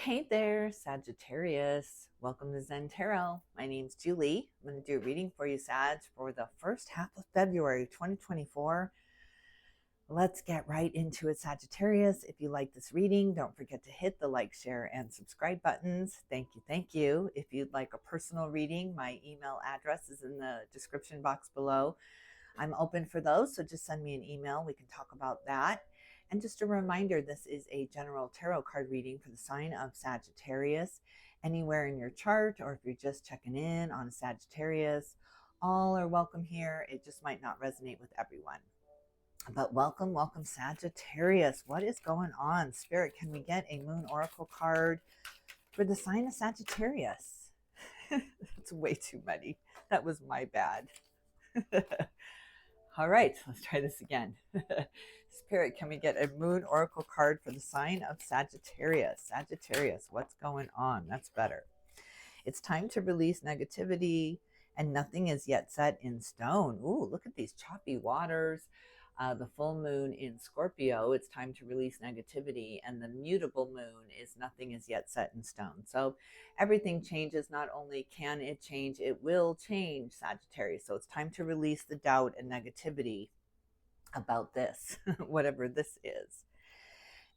Hey there, Sagittarius. Welcome to Zen Tarot. My name's Julie. I'm going to do a reading for you, Sag, for the first half of February 2024. Let's get right into it, Sagittarius. If you like this reading, don't forget to hit the like, share, and subscribe buttons. Thank you, thank you. If you'd like a personal reading, my email address is in the description box below. I'm open for those, so just send me an email. We can talk about that. And just a reminder, this is a general tarot card reading for the sign of Sagittarius. Anywhere in your chart, or if you're just checking in on a Sagittarius, all are welcome here. It just might not resonate with everyone. But welcome, welcome, Sagittarius. What is going on? Spirit, can we get a Moon Oracle card for the sign of Sagittarius? It's way too many. That was my bad. All right, let's try this again. Spirit, can we get a Moon Oracle card for the sign of Sagittarius? Sagittarius, what's going on? That's better. It's time to release negativity, and nothing is yet set in stone. Ooh, look at these choppy waters. The full moon in Scorpio, it's time to release negativity, and the mutable moon is nothing is yet set in stone. So everything changes. Not only can it change, it will change, Sagittarius. So it's time to release the doubt and negativity about this, whatever this is.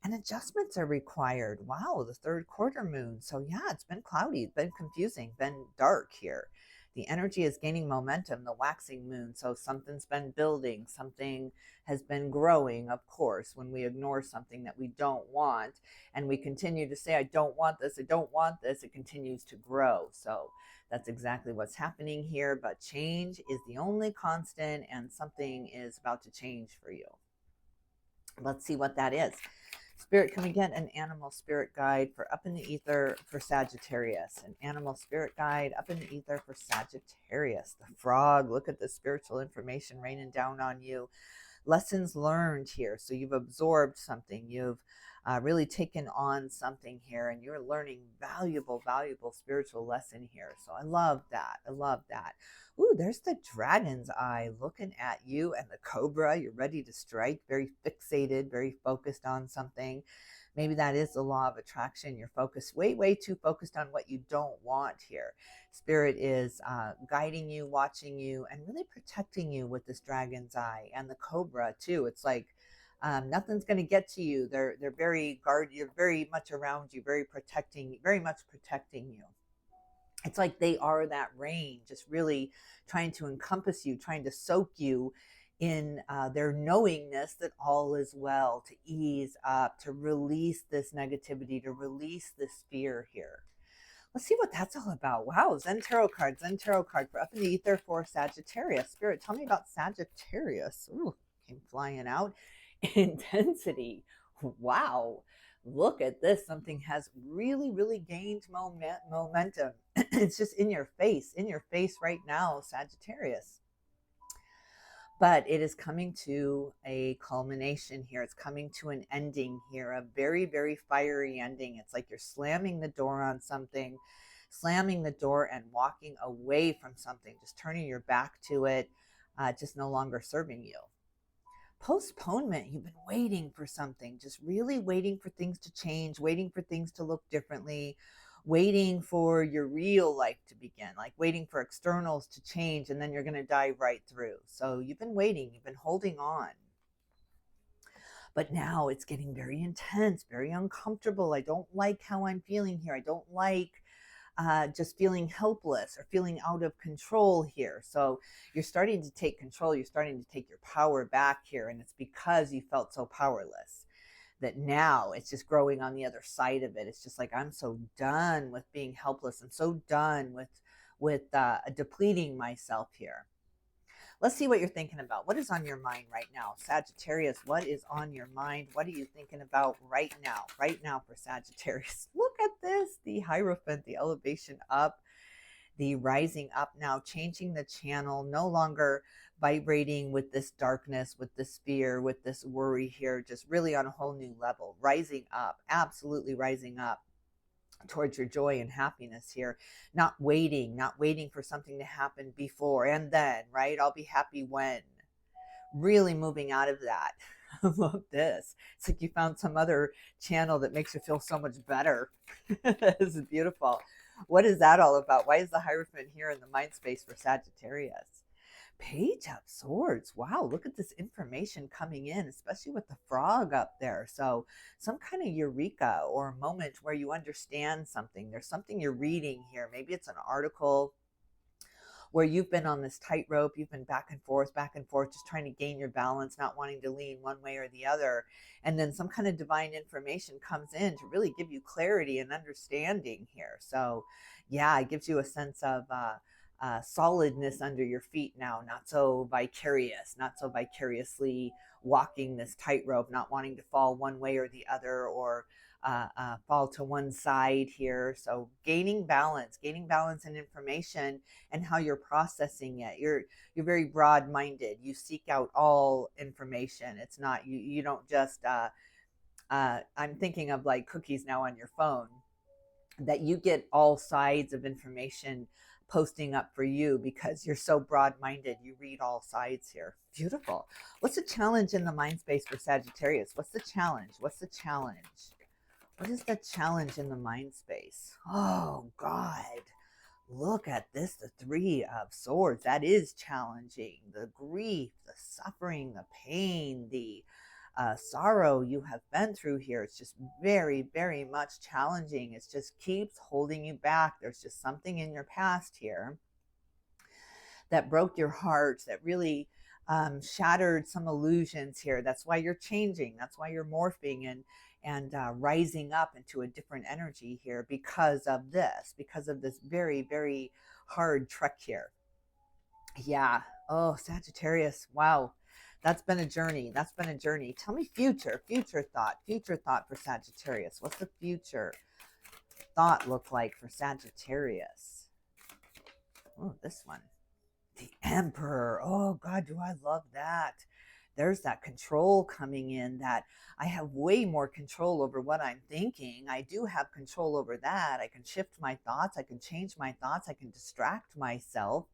And adjustments are required. Wow, the third quarter moon. So yeah, it's been cloudy, it's been confusing, been dark here. The energy is gaining momentum, the waxing moon. So something's been building, something has been growing, of course, when we ignore something that we don't want and we continue to say, I don't want this, I don't want this, it continues to grow. So that's exactly what's happening here. But change is the only constant, and something is about to change for you. Let's see what that is. Spirit, can we get an animal spirit guide for up in the ether for Sagittarius? An animal spirit guide up in the ether for Sagittarius. The frog, look at the spiritual information raining down on you. Lessons learned here. So you've absorbed something. You've really taken on something here, and you're learning valuable spiritual lesson here. So I love that. I love that. Ooh, there's the dragon's eye looking at you, and the cobra. You're ready to strike, very fixated, very focused on something. Maybe that is the law of attraction. You're focused, way too focused on what you don't want here. Spirit is guiding you, watching you, and really protecting you with this dragon's eye and the cobra too. It's like nothing's going to get to you. They're very you're very much around you, very much protecting you. It's like they are that rain, just really trying to encompass you, trying to soak you in their knowingness that all is well, to ease up, to release this negativity, to release this fear here. Let's see what that's all about. Wow, Zen-Tarot card for up in the ether for Sagittarius. Spirit, tell me about Sagittarius. Ooh, came flying out. Intensity. Wow, look at this. Something has really gained momentum. It's just in your face right now, Sagittarius. But it is coming to a culmination here. It's coming to an ending here, a very fiery ending. It's like you're slamming the door on something, slamming the door and walking away from something, just turning your back to it, just no longer serving you. Postponement, you've been waiting for something, just really waiting for things to change, waiting for things to look differently, waiting for your real life to begin, like waiting for externals to change, and then you're going to dive right through. So you've been waiting, you've been holding on. But now it's getting very intense, very uncomfortable. I don't like how I'm feeling here. I don't like just feeling helpless or feeling out of control here. So you're starting to take control. You're starting to take your power back here. And it's because you felt so powerless that now it's just growing on the other side of it. It's just like, I'm so done with being helpless. I'm so done with depleting myself here. Let's see what you're thinking about. What is on your mind right now? Sagittarius, what is on your mind? What are you thinking about right now? Right now for Sagittarius. Look at this, the Hierophant, the elevation up, the rising up now, changing the channel, no longer vibrating with this darkness, with this fear, with this worry here, just really on a whole new level, rising up, absolutely rising up towards your joy and happiness here, not waiting for something to happen before and then, right? I'll be happy when. Really moving out of that. I love this. It's like you found some other channel that makes you feel so much better. This is beautiful. What is that all about? Why is the Hierophant here in the mind space for Sagittarius? Page of Swords. Wow, look at this information coming in, especially with the frog up there. So some kind of eureka or a moment where you understand something. There's something you're reading here. Maybe it's an article where you've been on this tightrope, you've been back and forth, just trying to gain your balance, not wanting to lean one way or the other. And then some kind of divine information comes in to really give you clarity and understanding here. So, yeah, it gives you a sense of solidness under your feet now, not so vicarious, not so vicariously walking this tightrope, not wanting to fall one way or the other, or fall to one side here. So gaining balance in information and how you're processing it. You're very broad-minded. You seek out all information. It's not you don't just I'm thinking of like cookies now on your phone, that you get all sides of information posting up for you because you're so broad-minded. You read all sides here. Beautiful. What's the challenge in the mind space for Sagittarius? What's the challenge? What's the challenge? What is the challenge in the mind space? Oh, God. Look at this, the Three of Swords. That is challenging. The grief, the suffering, the pain, the sorrow you have been through here. It's just very, very much challenging. It just keeps holding you back. There's just something in your past here that broke your heart, that really shattered some illusions here. That's why you're changing. That's why you're morphing and rising up into a different energy here because of this very, very hard trek here. Yeah. Oh, Sagittarius. Wow. That's been a journey. Tell me future thought for Sagittarius. What's the future thought look like for Sagittarius? Oh, this one. The Emperor. Oh, God, do I love that. There's that control coming in, that I have way more control over what I'm thinking. I do have control over that. I can shift my thoughts. I can change my thoughts. I can distract myself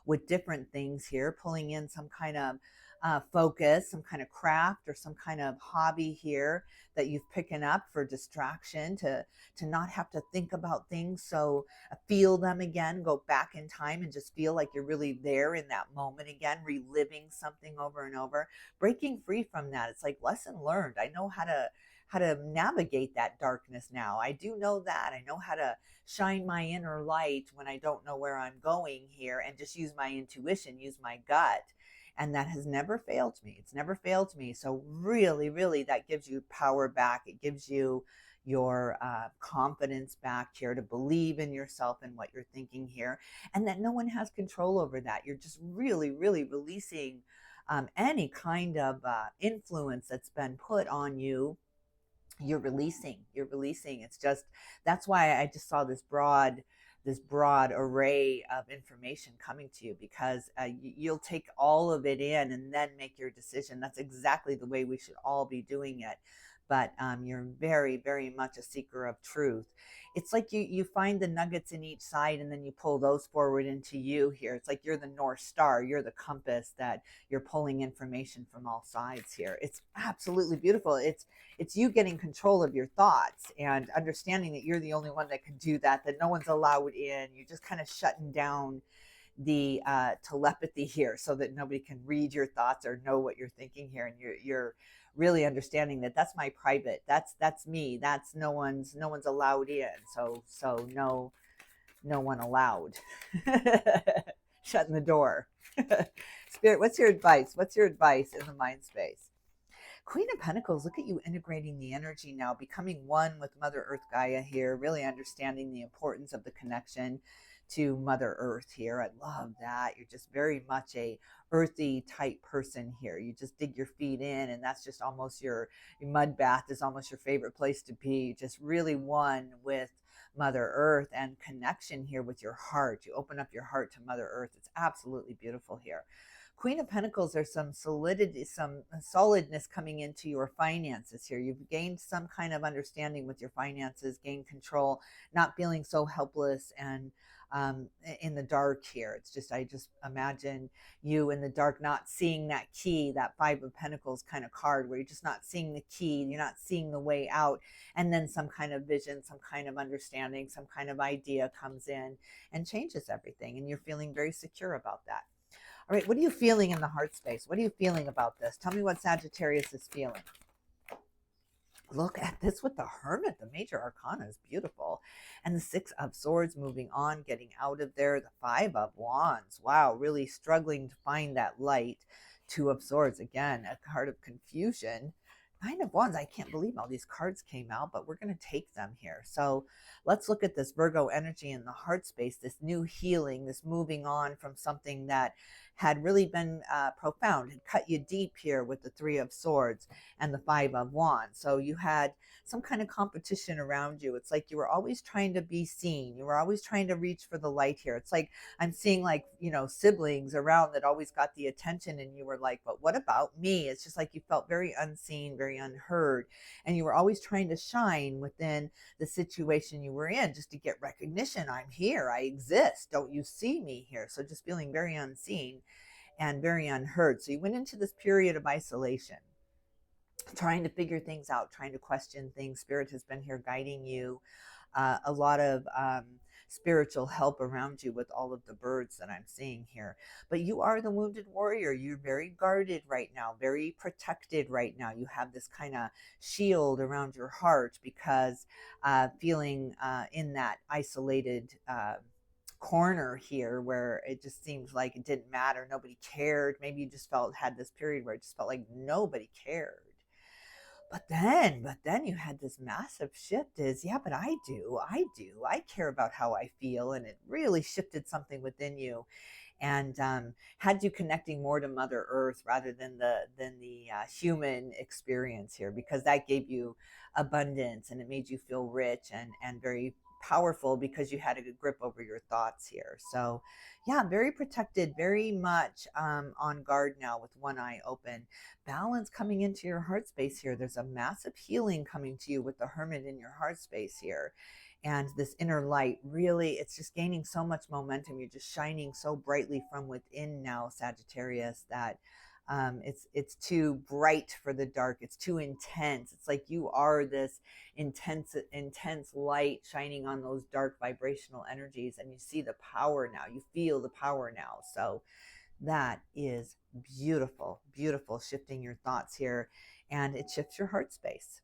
with different things here, pulling in some kind of focus, some kind of craft or some kind of hobby here that you've picking up for distraction, to not have to think about things. So feel them again, go back in time and just feel like you're really there in that moment again, reliving something over and over, breaking free from that. It's like lesson learned. I know how to navigate that darkness now. I do know that. I know how to shine my inner light when I don't know where I'm going here, and just use my intuition, use my gut. And that has never failed me. It's never failed me. So really, really, that gives you power back. It gives you your confidence back here, to believe in yourself and what you're thinking here, and that no one has control over that. You're just really, really releasing any kind of influence that's been put on you. You're releasing. It's just, that's why I just saw this broad array of information coming to you, because you'll take all of it in and then make your decision. That's exactly the way we should all be doing it. But you're very, very much a seeker of truth. It's like you find the nuggets in each side, and then you pull those forward into you here. It's like you're the North Star. You're the compass that you're pulling information from all sides here. It's absolutely beautiful. It's you getting control of your thoughts and understanding that you're the only one that can do that, that no one's allowed in. You're just kind of shutting down the telepathy here, so that nobody can read your thoughts or know what you're thinking here. And you're really understanding that that's my private, that's me, that's no one's allowed in. So no one allowed. Shutting the door. Spirit, what's your advice in the mind space? Queen of Pentacles, look at you integrating the energy now, becoming one with Mother Earth Gaia here, really understanding the importance of the connection to Mother Earth here. I love that. You're just very much a earthy type person here. You just dig your feet in, and that's just almost your mud bath is almost your favorite place to be. Just really one with Mother Earth, and connection here with your heart. You open up your heart to Mother Earth. It's absolutely beautiful here. Queen of Pentacles, there's some solidity, some solidness coming into your finances here. You've gained some kind of understanding with your finances, gained control, not feeling so helpless and in the dark here. It's just, I just imagine you in the dark, not seeing that key, that Five of Pentacles kind of card, where you're just not seeing the key, you're not seeing the way out. And then some kind of vision, some kind of understanding, some kind of idea comes in and changes everything. And you're feeling very secure about that. All right, what are you feeling in the heart space? What are you feeling about this? Tell me what Sagittarius is feeling. Look at this with the Hermit. The major arcana is beautiful. And the Six of Swords moving on, getting out of there. The Five of Wands. Wow, really struggling to find that light. Two of Swords, again, a card of confusion. Nine of Wands. I can't believe all these cards came out, but we're going to take them here. So let's look at this Virgo energy in the heart space, this new healing, this moving on from something that had really been profound, had cut you deep here with the Three of Swords and the Five of Wands. So you had some kind of competition around you. It's like you were always trying to be seen. You were always trying to reach for the light here. It's like I'm seeing, like, you know, siblings around that always got the attention, and you were like, but what about me? It's just like you felt very unseen, very unheard, and you were always trying to shine within the situation you were in just to get recognition. I'm here, I exist, don't you see me here? So just feeling very unseen and very unheard. So you went into this period of isolation, trying to figure things out, trying to question things. Spirit has been here guiding you. A lot of spiritual help around you with all of the birds that I'm seeing here. But you are the wounded warrior. You're very guarded right now, very protected right now. You have this kind of shield around your heart because feeling in that isolated corner here, where it just seems like it didn't matter, nobody cared. Maybe you just had this period where it just felt like nobody cared. But then you had this massive shift is, yeah, but I care about how I feel. And it really shifted something within you, and had you connecting more to Mother Earth rather than the human experience here, because that gave you abundance, and it made you feel rich and very powerful, because you had a good grip over your thoughts here. So yeah, very protected, very much on guard now with one eye open. Balance coming into your heart space here. There's a massive healing coming to you with the Hermit in your heart space here. And this inner light, really, it's just gaining so much momentum. You're just shining so brightly from within now, Sagittarius, that it's too bright for the dark. It's too intense. It's like you are this intense light shining on those dark vibrational energies, and you see the power now. You feel the power now. So that is beautiful, beautiful, shifting your thoughts here, and it shifts your heart space.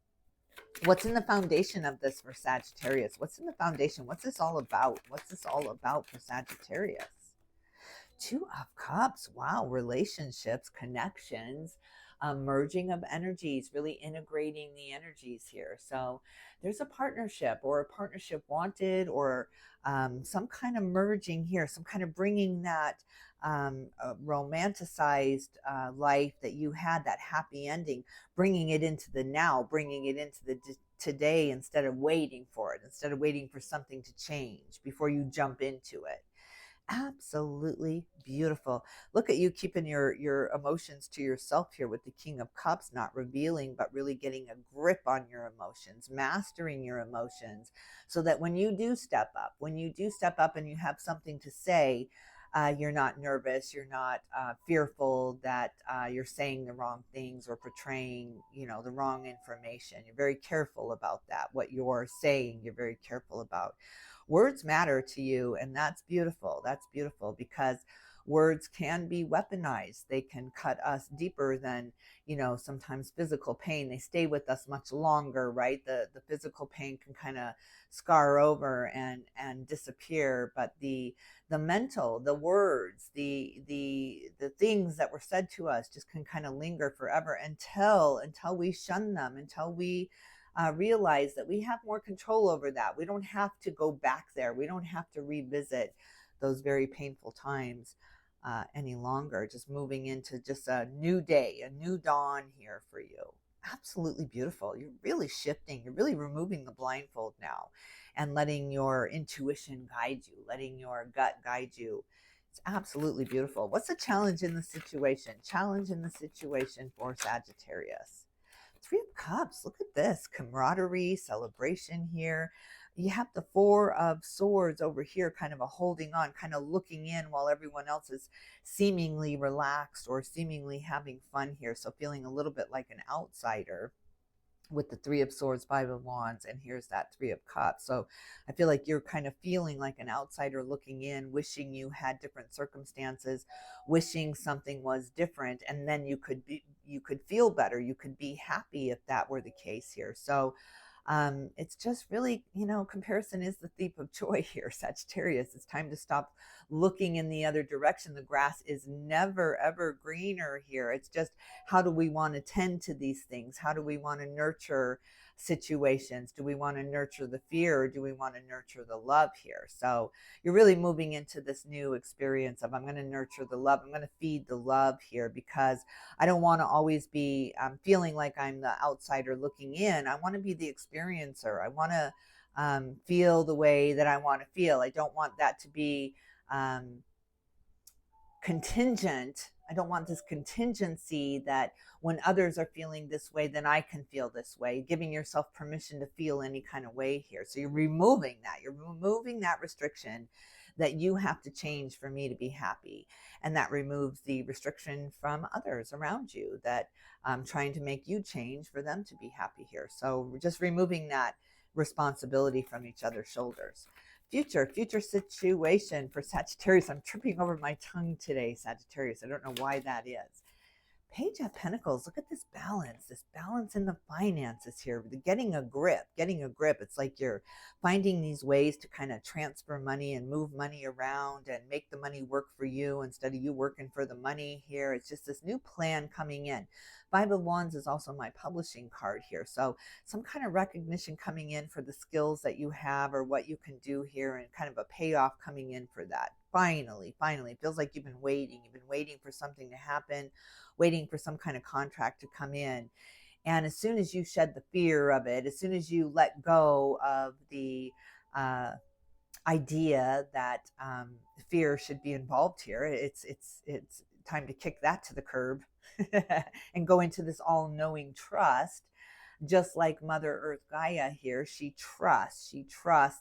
What's in the foundation of this for Sagittarius? What's in the foundation? What's this all about? What's this all about for Sagittarius? Two of Cups. Wow. Relationships, connections, merging of energies, really integrating the energies here. So there's a partnership, or a partnership wanted, or some kind of merging here, some kind of bringing that romanticized life that you had, that happy ending, bringing it into the now, bringing it into the today, instead of waiting for it, instead of waiting for something to change before you jump into it. Absolutely beautiful. Look at you keeping your emotions to yourself here with the King of Cups, not revealing, but really getting a grip on your emotions, mastering your emotions, so that when you do step up, and you have something to say, you're not nervous, you're not fearful that you're saying the wrong things or portraying, the wrong information. You're very careful about that. What you're saying, you're very careful about. Words matter to you, and that's beautiful. That's beautiful, because words can be weaponized. They can cut us deeper than, sometimes physical pain. They stay with us much longer, right? The physical pain can kind of scar over and disappear, but the mental, the words, the things that were said to us just can kind of linger forever until we shun them, until we realize that we have more control over that. We don't have to go back there. We don't have to revisit those very painful times any longer. Just moving into just a new day, a new dawn here for you. Absolutely beautiful. You're really shifting. You're really removing the blindfold now and letting your intuition guide you, letting your gut guide you. It's absolutely beautiful. What's the challenge in the situation? Challenge in the situation for Sagittarius. Three of Cups. Look at this. Camaraderie, celebration here. you have the Four of Swords over here, kind of a holding on, kind of looking in while everyone else is seemingly relaxed or seemingly having fun here. So feeling a little bit like an outsider with the Three of Swords, Five of Wands, and here's that Three of Cups. So I feel like you're kind of feeling like an outsider looking in, wishing you had different circumstances, wishing something was different, and then you could feel better, you could be happy if that were the case here. So it's just really, comparison is the thief of joy here, Sagittarius. It's time to stop looking in the other direction. The grass is never, ever greener here. It's just, how do we want to tend to these things? How do we want to nurture situations? Do we want to nurture the fear, or do we want to nurture the love here? So you're really moving into this new experience of, I'm going to nurture the love. I'm going to feed the love here, because I don't want to always be feeling like I'm the outsider looking in. I want to be the experiencer. I want to feel the way that I want to feel. I don't want that to be contingent. I don't want this contingency that when others are feeling this way, then I can feel this way, giving yourself permission to feel any kind of way here. So you're removing that. You're removing that restriction that you have to change for me to be happy. And that removes the restriction from others around you that trying to make you change for them to be happy here. So we're just removing that responsibility from each other's shoulders. Future situation for Sagittarius. I'm tripping over my tongue today, Sagittarius. I don't know why that is. Page of Pentacles. Look at this balance in the finances here. Getting a grip. It's like you're finding these ways to kind of transfer money and move money around and make the money work for you instead of you working for the money here. It's just this new plan coming in. Five of Wands is also my publishing card here. So some kind of recognition coming in for the skills that you have or what you can do here, and kind of a payoff coming in for that. Finally, it feels like you've been waiting for something to happen, waiting for some kind of contract to come in. And as soon as you shed the fear of it, as soon as you let go of the idea that fear should be involved here, it's time to kick that to the curb and go into this all-knowing trust. Just like Mother Earth Gaia here, she trusts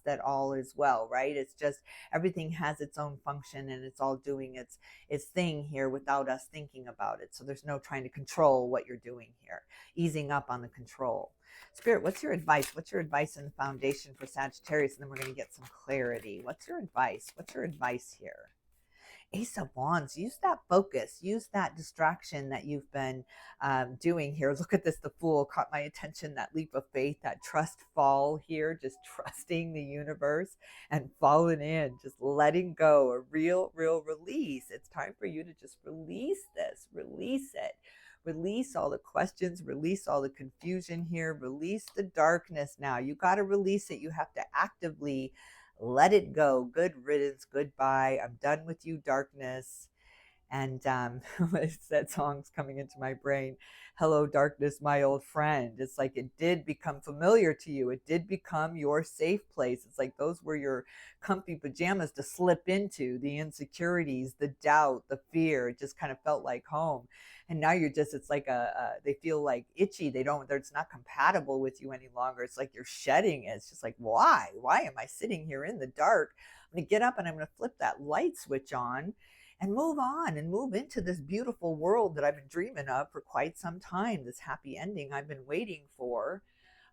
that all is well, right? It's just everything has its own function and it's all doing its thing here without us thinking about it. So there's no trying to control what you're doing here, easing up on the control. Spirit, what's your advice? What's your advice in the foundation for Sagittarius? And then we're going to get some clarity. What's your advice? What's your advice here? Ace of Wands, use that focus, use that distraction that you've been doing here. Look at this, the Fool caught my attention, that leap of faith, that trust fall here, just trusting the universe and falling in, just letting go, a real release. It's time for you to just release this, release it. Release all the questions, release all the confusion here, release the darkness now. You got to release it. You have to actively let it go. Good riddance. Goodbye. I'm done with you, darkness. And that song's coming into my brain. Hello, darkness, my old friend. It's like it did become familiar to you. It did become your safe place. It's like those were your comfy pajamas to slip into. The insecurities, the doubt, the fear. It just kind of felt like home. And now you're just, it's like they feel like itchy. It's not compatible with you any longer. It's like you're shedding it. It's just like, why am I sitting here in the dark? I'm going to get up and I'm going to flip that light switch on and move on and move into this beautiful world that I've been dreaming of for quite some time. This happy ending I've been waiting for.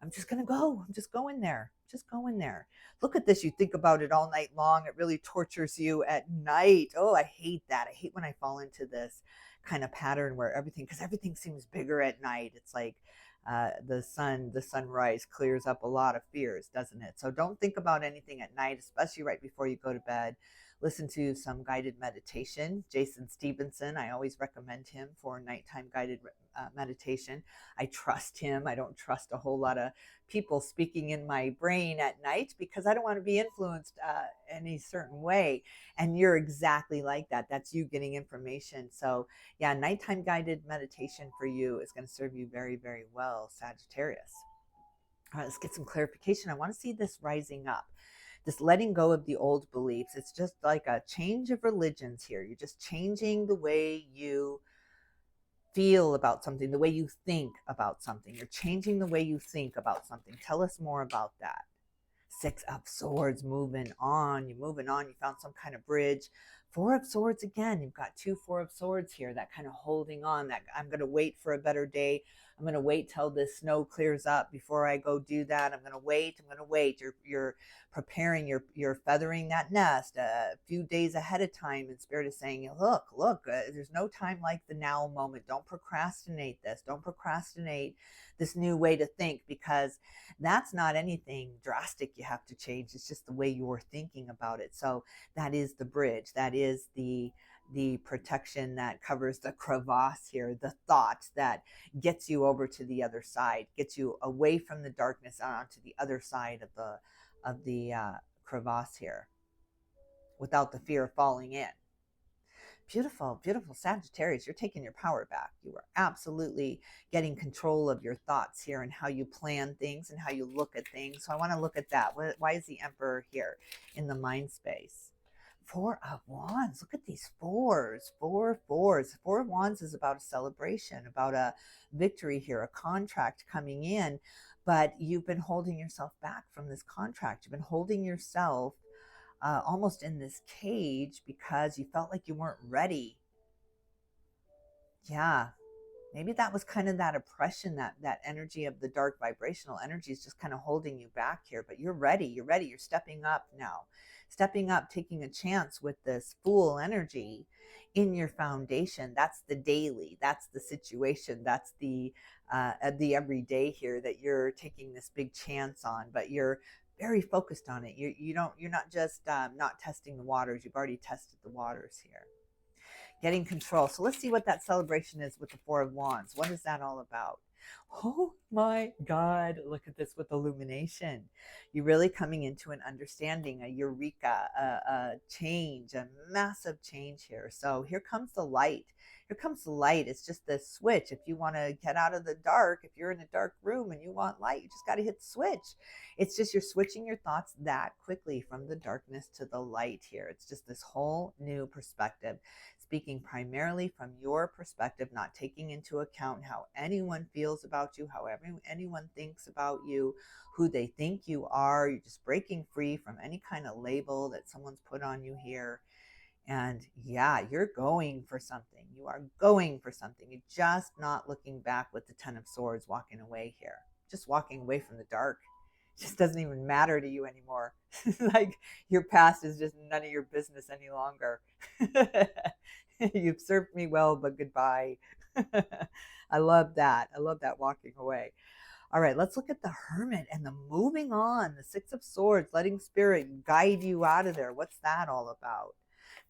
I'm just going to go. I'm just going there. Just going there. Look at this. You think about it all night long. It really tortures you at night. Oh, I hate that. I hate when I fall into this kind of pattern where everything seems bigger at night. It's like the sunrise clears up a lot of fears, doesn't it? So don't think about anything at night, especially right before you go to bed. Listen to some guided meditation. Jason Stevenson, I always recommend him for nighttime guided meditation. I trust him. I don't trust a whole lot of people speaking in my brain at night because I don't want to be influenced any certain way. And you're exactly like that. That's you getting information. So yeah, nighttime guided meditation for you is going to serve you very, very well, Sagittarius. All right, let's get some clarification. I want to see this rising up. This letting go of the old beliefs. It's just like a change of religions here. You're just changing the way you feel about something, the way you think about something. You're changing the way you think about something. Tell us more about that. Six of Swords, moving on. You're moving on. You found some kind of bridge. Four of Swords again. You've got two Four of Swords here. That kind of holding on. That I'm going to wait for a better day. I'm going to wait till this snow clears up before I go do that. I'm going to wait. I'm going to wait. You're preparing. You're feathering that nest a few days ahead of time. And Spirit is saying, look. There's no time like the now moment. Don't procrastinate this. Don't procrastinate this new way to think, because that's not anything drastic you have to change. It's just the way you're thinking about it. So that is the bridge. That is the protection that covers the crevasse here, the thought that gets you over to the other side, gets you away from the darkness and onto the other side of the crevasse here, without the fear of falling in. Beautiful, beautiful Sagittarius. You're taking your power back. You are absolutely getting control of your thoughts here and how you plan things and how you look at things. So I want to look at that. Why is the Emperor here in the mind space? Four of Wands. Look at these fours. Four fours. Four of Wands is about a celebration, about a victory here, a contract coming in. But you've been holding yourself back from this contract. You've been holding yourself almost in this cage because you felt like you weren't ready. Yeah, maybe that was kind of that oppression, that energy of the dark vibrational energy is just kind of holding you back here. But you're ready. You're ready. You're stepping up now. Stepping up, taking a chance with this Fool energy in your foundation. That's the daily. That's the situation. That's the everyday here that you're taking this big chance on. But you're very focused on it. You're not just not testing the waters. You've already tested the waters here. Getting control. So let's see what that celebration is with the Four of Wands. What is that all about? Oh my God, look at this with illumination. You're really coming into an understanding, a eureka, a change, a massive change here. So here comes the light. Here comes the light. It's just this switch. If you want to get out of the dark, if you're in a dark room and you want light, you just got to hit the switch. It's just you're switching your thoughts that quickly from the darkness to the light here. It's just this whole new perspective. Speaking primarily from your perspective, not taking into account how anyone feels about you, how anyone thinks about you, who they think you are. You're just breaking free from any kind of label that someone's put on you here. And yeah, you're going for something. You are going for something. You're just not looking back with the Ten of Swords, walking away here. Just walking away from the dark. It just doesn't even matter to you anymore. Like your past is just none of your business any longer. You've served me well, but goodbye. I love that. I love that walking away. All right, let's look at the Hermit and the moving on, the Six of Swords, letting Spirit guide you out of there. What's that all about?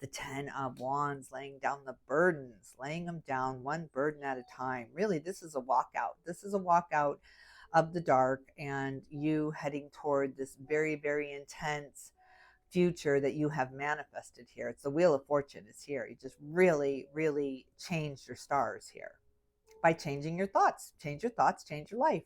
The Ten of Wands, laying down the burdens, laying them down one burden at a time. Really, this is a walkout. This is a walkout of the dark and you heading toward this very, very intense future that you have manifested here. It's the Wheel of Fortune is here. You just really, really changed your stars here by changing your thoughts. Change your thoughts, change your life.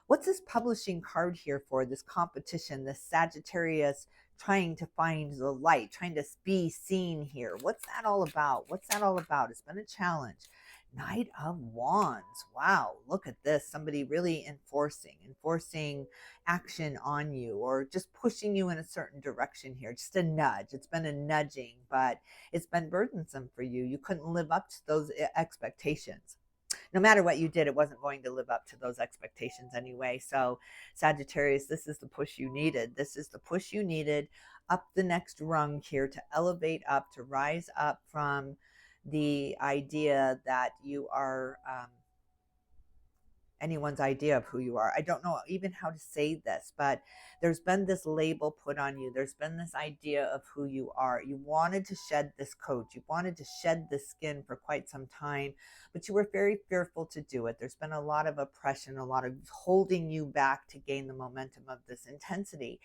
What's this publishing card here for? This competition, this Sagittarius trying to find the light, trying to be seen here. What's that all about? What's that all about? It's been a challenge. Knight of Wands. Wow, look at this. Somebody really enforcing action on you or just pushing you in a certain direction here. Just a nudge. It's been a nudging, but it's been burdensome for you. You couldn't live up to those expectations. No matter what you did, it wasn't going to live up to those expectations anyway. So Sagittarius, this is the push you needed. This is the push you needed up the next rung here to elevate up, to rise up from the idea that you are anyone's idea of who you are. I don't know even how to say this, but there's been this label put on you. There's been this idea of who you are. You wanted to shed this coat. You wanted to shed this skin for quite some time, but you were very fearful to do it. There's been a lot of oppression, a lot of holding you back to gain the momentum of this intensity.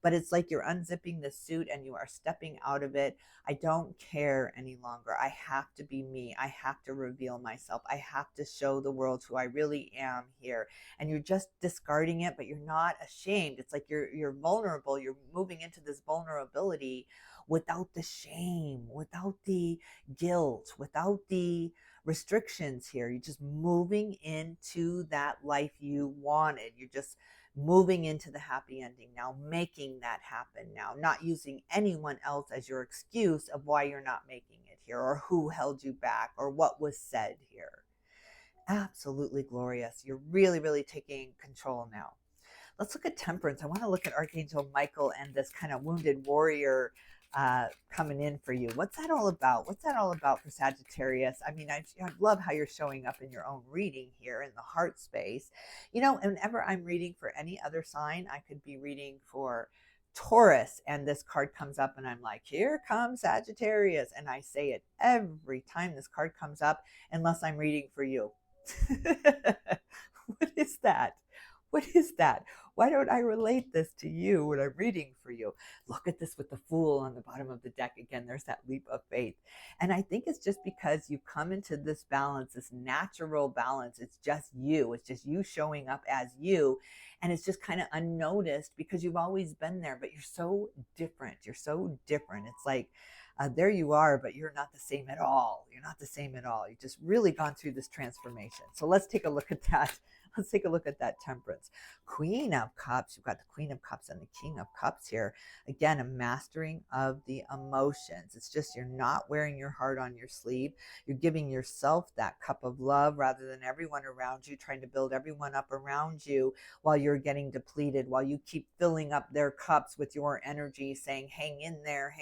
But it's like you're unzipping the suit and you are stepping out of it. I don't care any longer. I have to be me. I have to reveal myself. I have to show the world who I really am here. And you're just discarding it, but you're not ashamed. It's like you're vulnerable. You're moving into this vulnerability without the shame, without the guilt, without the restrictions here. You're just moving into that life you wanted. You're just moving into the happy ending now, making that happen now, not using anyone else as your excuse of why you're not making it here, or who held you back, or what was said here. Absolutely glorious. You're really, really taking control now. Let's look at Temperance. I want to look at Archangel Michael and this kind of wounded warrior coming in for you. What's that all about? What's that all about for Sagittarius? I mean, I love how you're showing up in your own reading here in the heart space. You know, whenever I'm reading for any other sign, I could be reading for Taurus and this card comes up and I'm like, here comes Sagittarius. And I say it every time this card comes up, unless I'm reading for you. What is that? What is that? Why don't I relate this to you when I'm reading for you? Look at this with the Fool on the bottom of the deck. Again, there's that leap of faith. And I think it's just because you come into this balance, this natural balance. It's just you. It's just you showing up as you. And it's just kind of unnoticed because you've always been there, but you're so different. You're so different. It's like, there you are, but you're not the same at all. You're not the same at all. You've just really gone through this transformation. So let's take a look at that. Let's take a look at that Temperance. Queen of Cups. You've got the Queen of Cups and the King of Cups here. Again, a mastering of the emotions. It's just you're not wearing your heart on your sleeve. You're giving yourself that cup of love rather than everyone around you, trying to build everyone up around you while you're getting depleted, while you keep filling up their cups with your energy, saying, hang in there,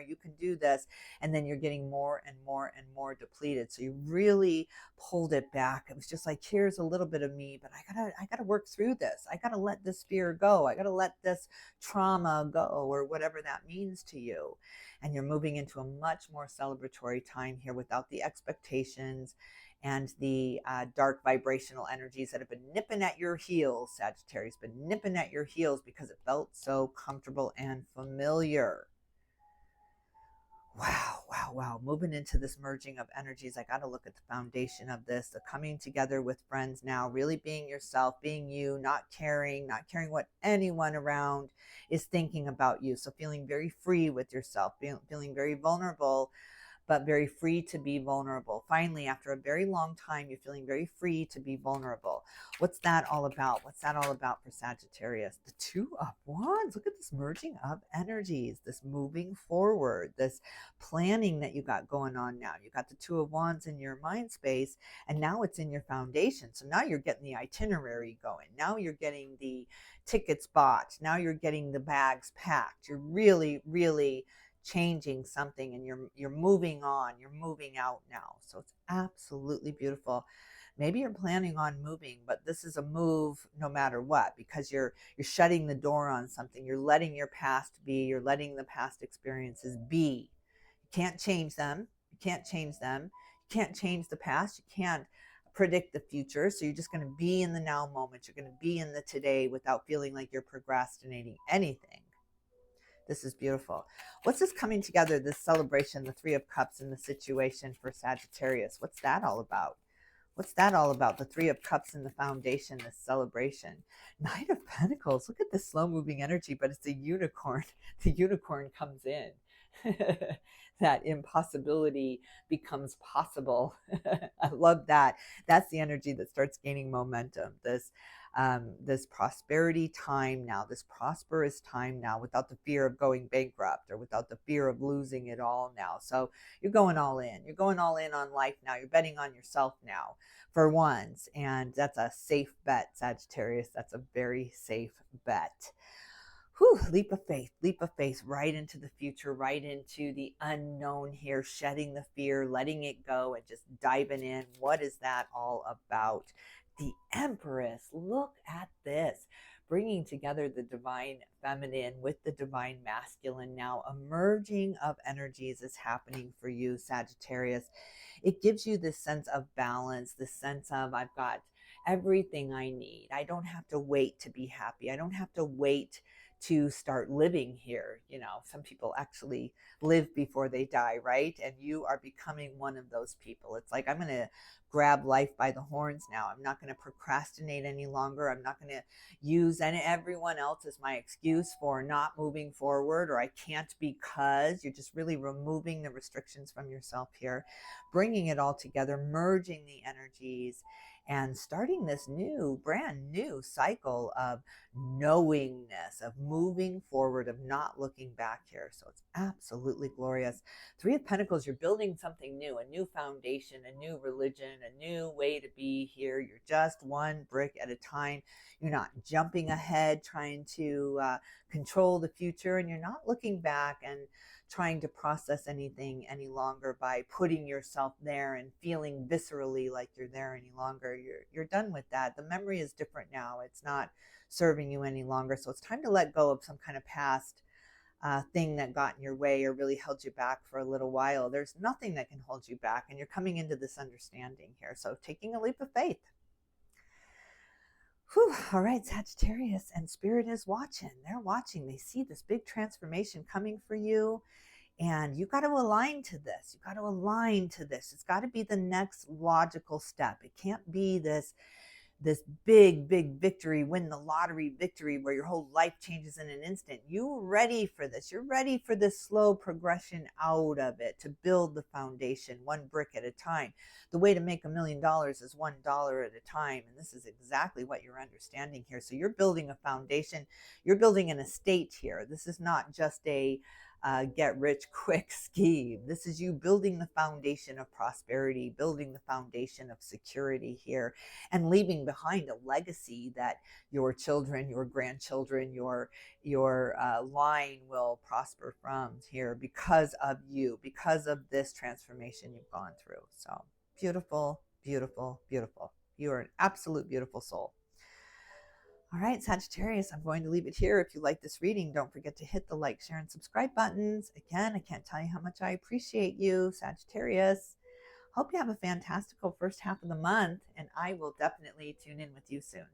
you can do this. And then you're getting more and more and more depleted. So you really pulled it back. It was just like, here's a little bit of me, but I gotta work through this. I gotta let this fear go. I gotta let this trauma go, or whatever that means to you. And you're moving into a much more celebratory time here without the expectations and the dark vibrational energies that have been nipping at your heels. Sagittarius, been nipping at your heels because it felt so comfortable and familiar. Wow, wow, wow. Moving into this merging of energies. I got to look at the foundation of this, the coming together with friends now, really being yourself, being you, not caring what anyone around is thinking about you. So feeling very free with yourself, feeling very vulnerable, but very free to be vulnerable. Finally, after a very long time, you're feeling very free to be vulnerable. What's that all about? What's that all about for Sagittarius? The Two of Wands. Look at this merging of energies, this moving forward, this planning that you got going on now. You got the Two of Wands in your mind space, and now it's in your foundation. So now you're getting the itinerary going. Now you're getting the tickets bought. Now you're getting the bags packed. You're really, really changing something, and you're moving on, you're moving out now. So it's absolutely beautiful. Maybe you're planning on moving, but this is a move no matter what, because you're shutting the door on something. You're letting your past be. You're letting the past experiences be. You can't change them. You can't change them. You can't change the past. You can't predict the future. So you're just going to be in the now moment. You're going to be in the today without feeling like you're procrastinating anything. This is beautiful. What's this coming together, this celebration, the Three of Cups in the situation for Sagittarius? What's that all about? What's that all about? The Three of Cups in the foundation, this celebration. Knight of Pentacles. Look at this slow-moving energy, but it's a unicorn. The unicorn comes in. That impossibility becomes possible. I love that. That's the energy that starts gaining momentum. This prosperity time now, this prosperous time now, without the fear of going bankrupt or without the fear of losing it all now. So you're going all in. You're going all in on life now. You're betting on yourself now for once. And that's a safe bet, Sagittarius. That's a very safe bet. Whew, leap of faith right into the future, right into the unknown here, shedding the fear, letting it go, and just diving in. What is that all about? The Empress, look at this, bringing together the divine feminine with the divine masculine now. A merging of energies is happening for you, Sagittarius. It gives you this sense of balance, this sense of I've got everything I need. I don't have to wait to be happy. I don't have to wait to start living here. You know, some people actually live before they die, right? And you are becoming one of those people. It's like, I'm going to grab life by the horns now. I'm not going to procrastinate any longer. I'm not going to use everyone else as my excuse for not moving forward, or I can't because. You're just really removing the restrictions from yourself here, bringing it all together, merging the energies, and starting this new, brand new cycle of knowingness, of moving forward, of not looking back here. So it's absolutely glorious. Three of Pentacles, you're building something new, a new foundation, a new religion, a new way to be here. You're just one brick at a time. You're not jumping ahead, trying to control the future, and you're not looking back and trying to process anything any longer by putting yourself there and feeling viscerally like you're there any longer. You're done with that. The memory is different now. It's not serving you any longer. So it's time to let go of some kind of past thing that got in your way or really held you back for a little while. There's nothing that can hold you back, and you're coming into this understanding here. So taking a leap of faith. Whew. All right, Sagittarius, and Spirit is watching. They're watching. They see this big transformation coming for you. And you got to align to this. You got to align to this. It's got to be the next logical step. It can't be this big victory, win the lottery victory where your whole life changes in an instant. You're ready for this. You're ready for this slow progression out of it, to build the foundation one brick at a time. The way to make $1 million is $1 at a time. And this is exactly what you're understanding here. So you're building a foundation. You're building an estate here. This is not just a get rich quick scheme. This is you building the foundation of prosperity, building the foundation of security here, and leaving behind a legacy that your children, your grandchildren, your line will prosper from here because of you, because of this transformation you've gone through. So beautiful, beautiful, beautiful. You are an absolute beautiful soul. All right, Sagittarius, I'm going to leave it here. If you like this reading, don't forget to hit the like, share, and subscribe buttons. Again, I can't tell you how much I appreciate you, Sagittarius. Hope you have a fantastical first half of the month, and I will definitely tune in with you soon.